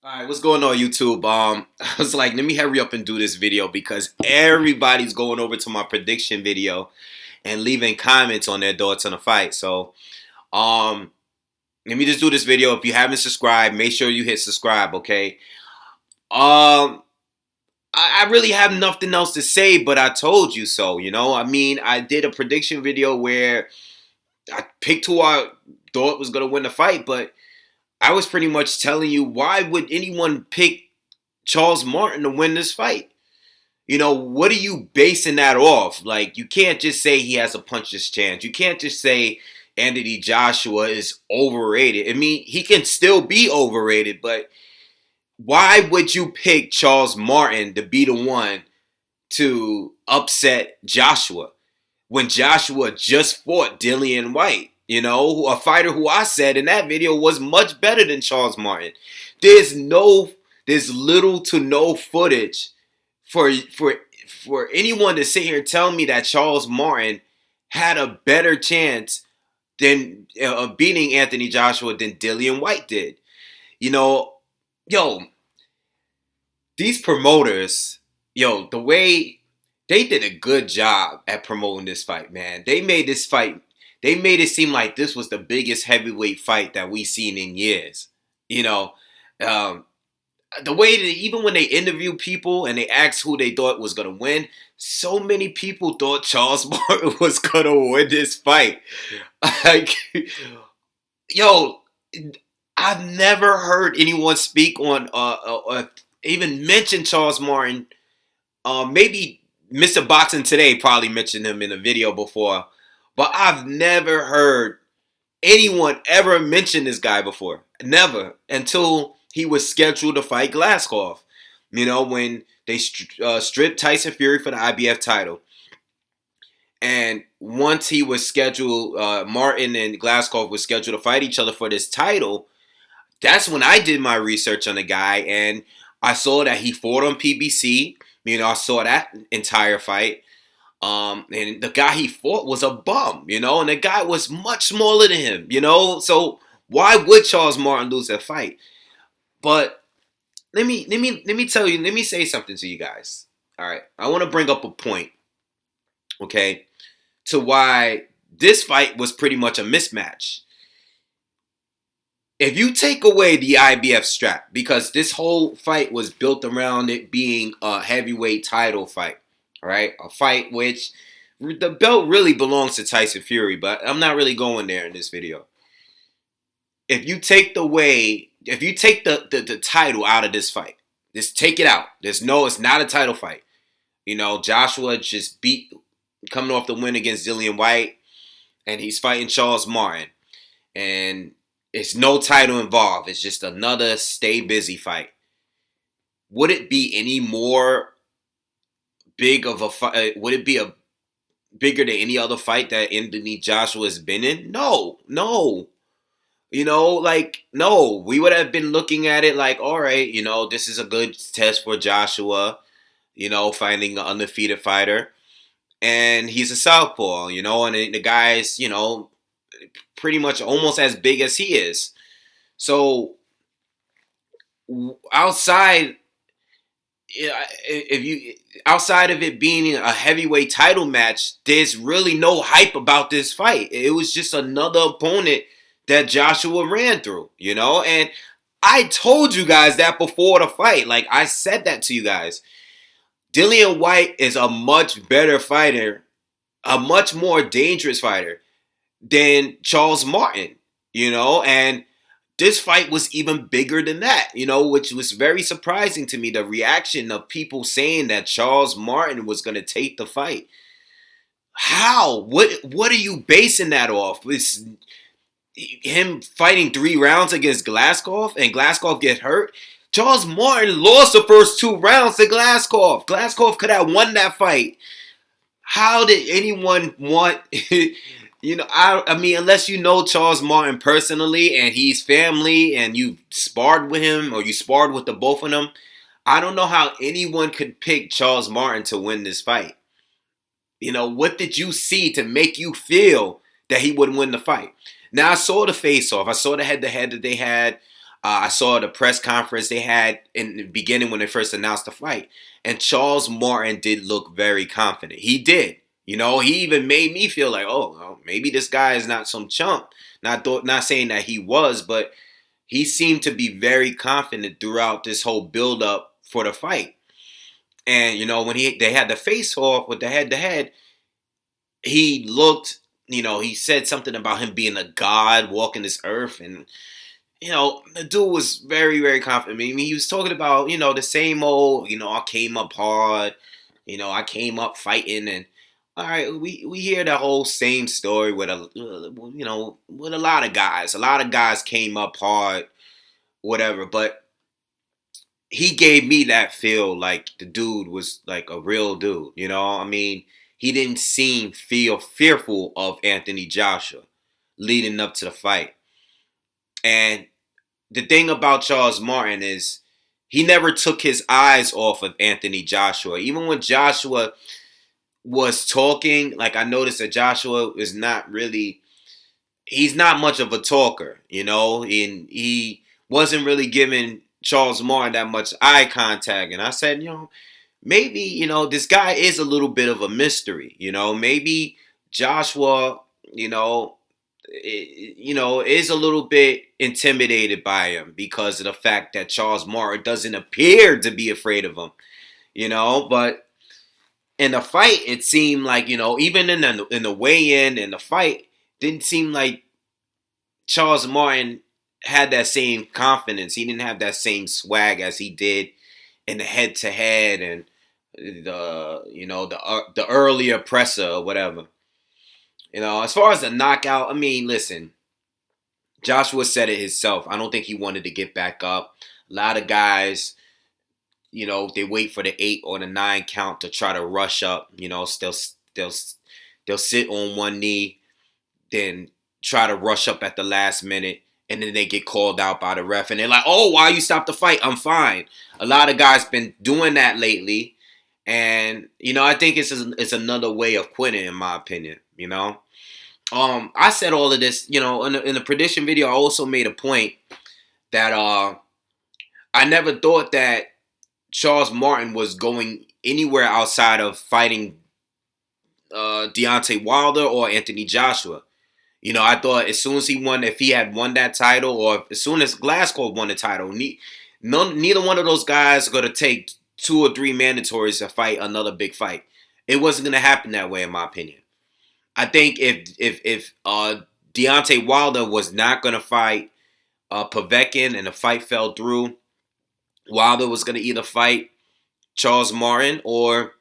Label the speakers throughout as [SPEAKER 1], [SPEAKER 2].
[SPEAKER 1] All right, what's going on, YouTube? I was like, let me hurry up and do this video because everybody's going over to my prediction video and leaving comments on their thoughts on the fight. So, um, let me just do this video. If you haven't subscribed, make sure you hit subscribe, okay? I really have nothing else to say, but I told you so. I mean, I did a prediction video where I picked who I thought was gonna win the fight, but I was pretty much telling you, why would anyone pick Charles Martin to win this fight? What are you basing that off? Like, you can't just say he has a puncher's chance. You can't just say Anthony Joshua is overrated. I mean, he can still be overrated, but why would you pick Charles Martin to be the one to upset Joshua when Joshua just fought Dillian White? A fighter who I said in that video was much better than Charles Martin. There's little to no footage for anyone to sit here and tell me that Charles Martin had a better chance than of beating Anthony Joshua than Dillian White did. Yo, these promoters, the way they did a good job at promoting this fight, man. They made it seem like this was the biggest heavyweight fight that we've seen in years. Um, the way that even when they interview people and they asked who they thought was going to win, so many people thought Charles Martin was going to win this fight. Like, yo, I've never heard anyone speak on even mention Charles Martin. Maybe Mr. Boxing Today probably mentioned him in a video before. But I've never heard anyone ever mention this guy before. Never. Until he was scheduled to fight Glasgow. When they stripped Tyson Fury for the IBF title. And once he was scheduled, Martin and Glasgow were scheduled to fight each other for this title. That's when I did my research on the guy. And I saw that he fought on PBC. I saw that entire fight. And the guy he fought was a bum, and the guy was much smaller than him, so why would Charles Martin lose that fight? But let me say something to you guys. All right, I want to bring up a point, okay, to why this fight was pretty much a mismatch. If you take away the IBF strap, because this whole fight was built around it being a heavyweight title fight. All right, a fight which the belt really belongs to Tyson Fury, but I'm not really going there in this video. If you take the title out of this fight, just take it out. It's not a title fight. Joshua just coming off the win against Dillian White, and he's fighting Charles Martin, and it's no title involved. It's just another stay busy fight. Would it be any more big of a fight? Would it be bigger than any other fight that Anthony Joshua has been in? No. No. We would have been looking at it like, all right, this is a good test for Joshua, finding an undefeated fighter. And he's a southpaw, and the guy's, pretty much almost as big as he is. So outside of it being a heavyweight title match, there's really no hype about this fight. It was just another opponent that Joshua ran through, and I told you guys that before the fight. Like, I said that to you guys. Dillian White is a much better fighter, a much more dangerous fighter than Charles Martin, and this fight was even bigger than that, which was very surprising to me. The reaction of people saying that Charles Martin was going to take the fight. How? What are you basing that off? It's him fighting 3 rounds against Glasgow and Glasgow get hurt? Charles Martin lost the first 2 rounds to Glasgow. Glasgow could have won that fight. How did anyone want... I mean, unless you know Charles Martin personally and he's family and you sparred with him or you sparred with the both of them, I don't know how anyone could pick Charles Martin to win this fight. What did you see to make you feel that he would win the fight? Now, I saw the face-off. I saw the head-to-head that they had. I saw the press conference they had in the beginning when they first announced the fight, and Charles Martin did look very confident. He did. He even made me feel like, oh, well, maybe this guy is not some chump. Not saying that he was, but he seemed to be very confident throughout this whole build up for the fight. And when they had the face off with the head to head, he looked. He said something about him being a god walking this earth, and the dude was very, very confident. I mean, he was talking about, the same old, I came up hard, I came up fighting, and all right, we hear the whole same story with with a lot of guys. A lot of guys came up hard, whatever, but he gave me that feel like the dude was like a real dude. I mean, he didn't feel fearful of Anthony Joshua leading up to the fight. And the thing about Charles Martin is he never took his eyes off of Anthony Joshua. Even when Joshua was talking, like I noticed that Joshua is he's not much of a talker, and he wasn't really giving Charles Martin that much eye contact. And I said, maybe, this guy is a little bit of a mystery, maybe Joshua, is a little bit intimidated by him because of the fact that Charles Martin doesn't appear to be afraid of him, but in the fight, it seemed like, even in the weigh-in and the fight, didn't seem like Charles Martin had that same confidence. He didn't have that same swag as he did in the head-to-head and the earlier presser or whatever. As far as the knockout, I mean, listen, Joshua said it himself. I don't think he wanted to get back up. A lot of guys, they wait for the 8 or the 9 count to try to rush up. They'll sit on one knee, then try to rush up at the last minute, and then they get called out by the ref, and they're like, "Oh, why you stopped the fight? I'm fine." A lot of guys been doing that lately, and I think it's another way of quitting, in my opinion. I said all of this, in the prediction video. I also made a point that I never thought that Charles Martin was going anywhere outside of fighting Deontay Wilder or Anthony Joshua. I thought as soon as if he had won that title, or as soon as Glasgow won the title, neither one of those guys are going to take 2 or 3 mandatories to fight another big fight. It wasn't going to happen that way, in my opinion. I think if Deontay Wilder was not going to fight Povetkin and the fight fell through, Wilder was going to either fight Charles Martin or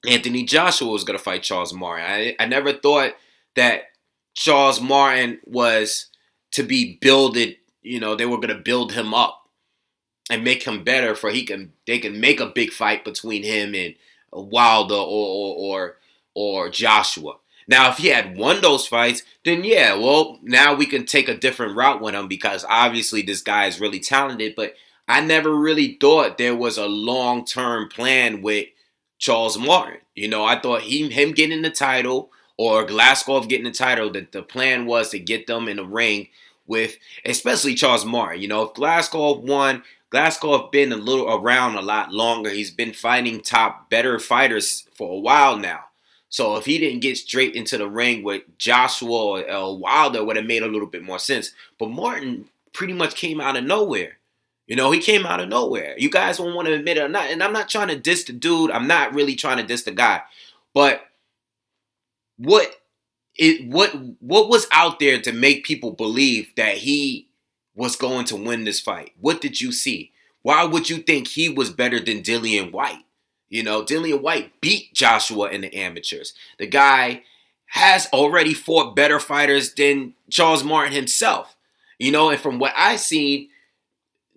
[SPEAKER 1] Anthony Joshua was going to fight Charles Martin. I never thought that Charles Martin was to be builded, they were going to build him up and make him better they can make a big fight between him and Wilder or Joshua. Now, if he had won those fights, then yeah, well, now we can take a different route with him because obviously this guy is really talented, but I never really thought there was a long-term plan with Charles Martin. I thought him getting the title or Glasgow getting the title, that the plan was to get them in the ring with, especially Charles Martin. If Glasgow won, Glasgow been around a lot longer. He's been fighting better fighters for a while now. So if he didn't get straight into the ring with Joshua or Wilder, it would have made a little bit more sense. But Martin pretty much came out of nowhere. He came out of nowhere. You guys won't want to admit it or not. And I'm not trying to diss the dude. I'm not really trying to diss the guy. But what was out there to make people believe that he was going to win this fight? What did you see? Why would you think he was better than Dillian White? Dillian White beat Joshua in the amateurs. The guy has already fought better fighters than Charles Martin himself. And from what I've seen,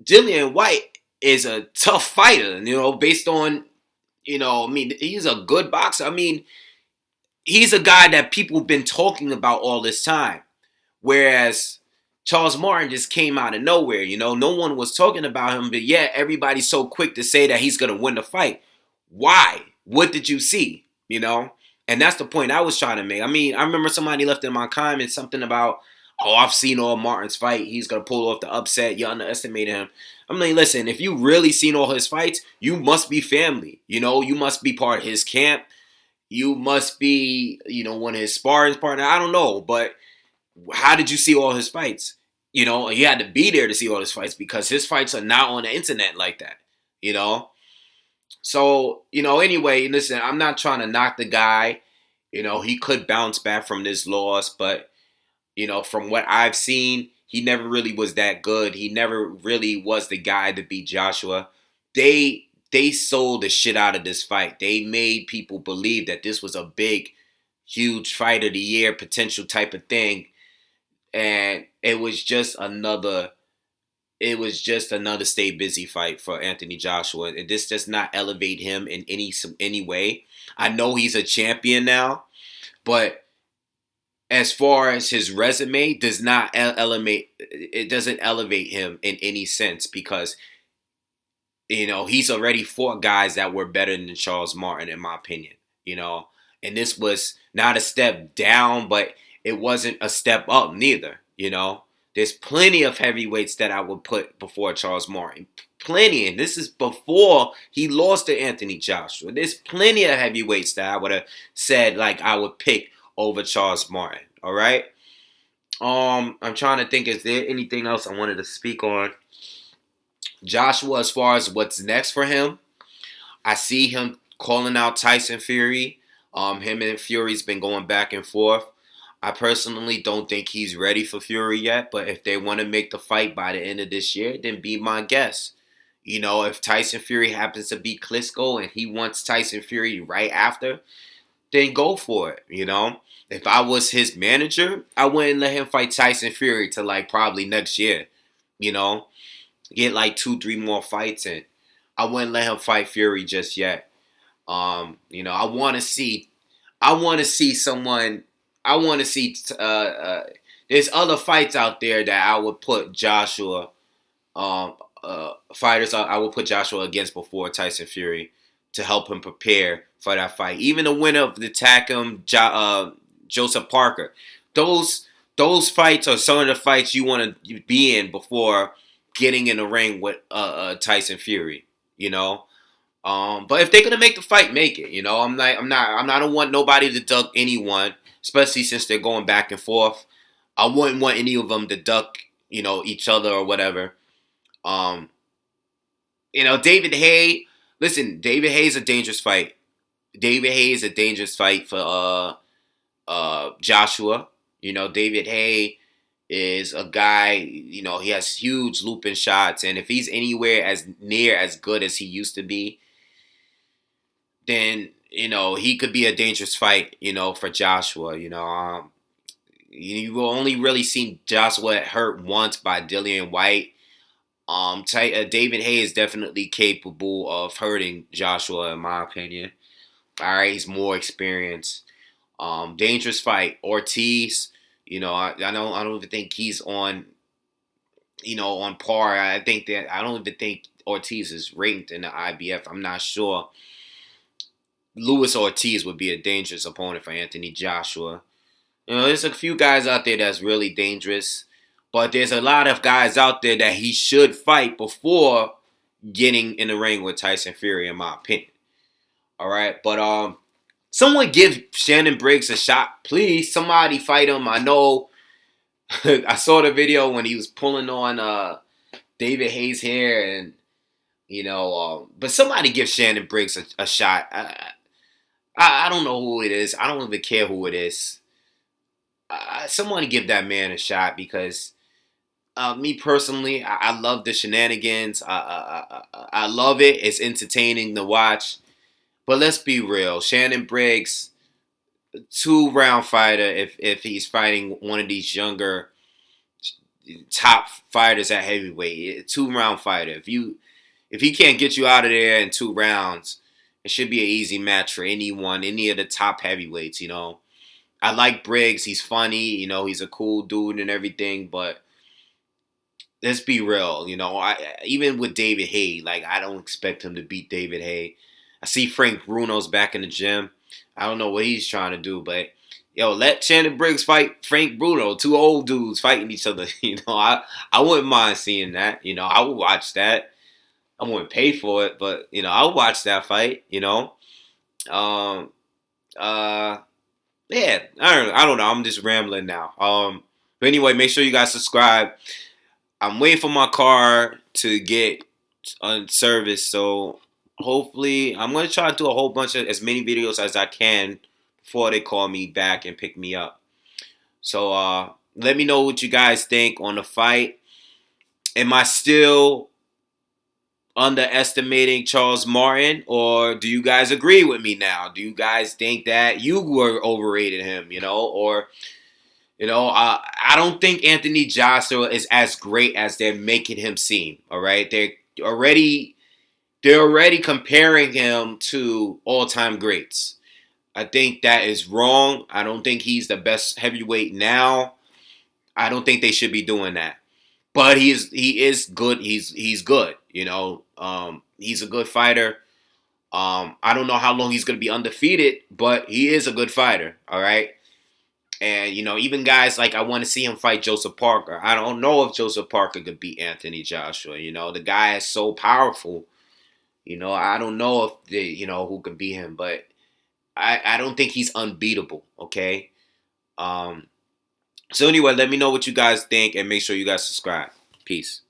[SPEAKER 1] Dillian White is a tough fighter, based on, he's a good boxer. I mean, he's a guy that people have been talking about all this time. Whereas Charles Martin just came out of nowhere. No one was talking about him, but yet everybody's so quick to say that he's going to win the fight. Why? What did you see? And that's the point I was trying to make. I mean, I remember somebody left in my comments something about, oh, I've seen all Martin's fight. He's gonna pull off the upset. You underestimated him. I'm like, listen, if you really seen all his fights, you must be family. You must be part of his camp. You must be, one of his sparring partner. I don't know, but how did you see all his fights? You had to be there to see all his fights because his fights are not on the internet like that. You know. So anyway, listen, I'm not trying to knock the guy. He could bounce back from this loss, but from what I've seen, he never really was that good. He never really was the guy to beat Joshua. They sold the shit out of this fight. They made people believe that this was a big, huge fight of the year potential type of thing, and it was just another stay busy fight for Anthony Joshua, and this does not elevate him in any way. I know he's a champion now, but as far as his resume does not elevate, it doesn't elevate him in any sense because he's already fought guys that were better than Charles Martin, in my opinion. And this was not a step down, but it wasn't a step up neither. There's plenty of heavyweights that I would put before Charles Martin. Plenty, and this is before he lost to Anthony Joshua. There's plenty of heavyweights that I would have said like I would pick over Charles Martin. All right. I'm trying to think. Is there anything else I wanted to speak on? Joshua, as far as what's next for him, I see him calling out Tyson Fury. Him and Fury's been going back and forth. I personally don't think he's ready for Fury yet, but if they want to make the fight by the end of this year, then be my guest. If Tyson Fury happens to beat Klitschko and he wants Tyson Fury right after, then go for it. If I was his manager, I wouldn't let him fight Tyson Fury till like probably next year. Get like 2-3 more fights in. I wouldn't let him fight Fury just yet. I want to see. I want to see someone. I want to see. There's other fights out there that I would put Joshua. Fighters I would put Joshua against before Tyson Fury to help him prepare for that fight. Even the winner of the Takam, Joseph Parker. Those fights are some of the fights you want to be in before getting in the ring with Tyson Fury. But if they're gonna make the fight, make it. I don't want nobody to duck anyone, especially since they're going back and forth. I wouldn't want any of them to duck, each other or whatever. David Haye. Listen, David Haye is a dangerous fight. David Haye is a dangerous fight for Joshua. David Haye is a guy, he has huge looping shots, and if he's anywhere as near as good as he used to be, then, he could be a dangerous fight, for Joshua. You will only really see Joshua hurt once by Dillian White. David Haye is definitely capable of hurting Joshua, in my opinion. All right, he's more experienced. Dangerous fight. Ortiz, I don't even think he's on, on par. I don't even think Ortiz is ranked in the IBF. I'm not sure. Luis Ortiz would be a dangerous opponent for Anthony Joshua. There's a few guys out there that's really dangerous, but there's a lot of guys out there that he should fight before getting in the ring with Tyson Fury, in my opinion. All right, but someone give Shannon Briggs a shot, please. Somebody fight him. I know. I saw the video when he was pulling on David Haye's hair, and but somebody give Shannon Briggs a shot. I don't know who it is. I don't even care who it is. Someone give that man a shot because me personally, I love the shenanigans. I love it. It's entertaining to watch. But let's be real. Shannon Briggs, 2-round fighter, if he's fighting one of these younger top fighters at heavyweight, 2-round fighter. If he can't get you out of there in 2 rounds, it should be an easy match for anyone, any of the top heavyweights, I like Briggs. He's funny, he's a cool dude and everything, but let's be real, even with David Haye, I don't expect him to beat David Haye. I see Frank Bruno's back in the gym. I don't know what he's trying to do, but Yo, let Shannon Briggs fight Frank Bruno, two old dudes fighting each other. I wouldn't mind seeing that. I would watch that. I wouldn't pay for it, but I would watch that fight. Um, uh, yeah, I don't know. I'm just rambling now. But anyway, make sure you guys subscribe. I'm waiting for my car to get on service, so hopefully I'm gonna try to do a whole bunch of as many videos as I can before they call me back and pick me up. So let me know what you guys think on the fight. Am I still underestimating Charles Martin, or do you guys agree with me now? Do you guys think that you were overrated him? Or I don't think Anthony Joshua is as great as they're making him seem. All right, they're already comparing him to all-time greats. I think that is wrong. I don't think he's the best heavyweight now. I don't think they should be doing that. But he is good. He's good. He's a good fighter. I don't know how long he's going to be undefeated, but he is a good fighter. All right. And even guys like I want to see him fight Joseph Parker. I don't know if Joseph Parker could beat Anthony Joshua. The guy is so powerful. I don't know if who can beat him, but I don't think he's unbeatable. Okay. So anyway, let me know what you guys think and make sure you guys subscribe. Peace.